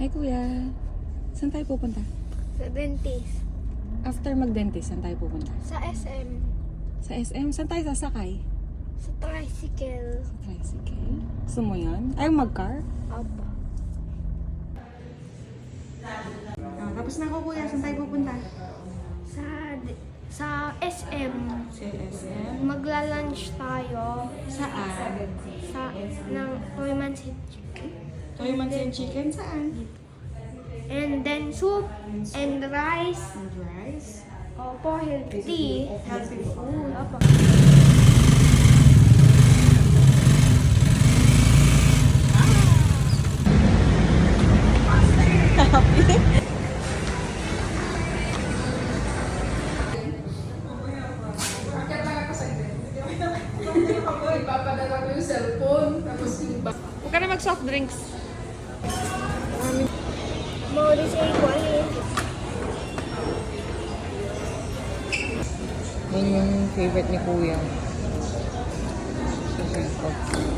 Hi kuya. Saan tayo pupunta? Sa dentist. After mag-dentist, saan tayo pupunta? Sa SM. Sa SM? Saan tayo sasakay? Sa tricycle. Sa tricycle? Gusto mo yun? Ayaw mag-car? Opo. Tapos na ako kuya. Saan tayo pupunta? Sa SM. Sa SM? Magla-lunch tayo. Saan? Ng Toyman's Chicken. Toy Mansin Chicken? Saan? And then soup and rice. And rice? Opo, healthy. Healthy food. Opo. Ipapadala ko yung cellphone, tapos yung bag. Huwag ka na mag-soft drinks. Maurice ay kuwain. Yan yung favorite ni kuya. Susan Coke.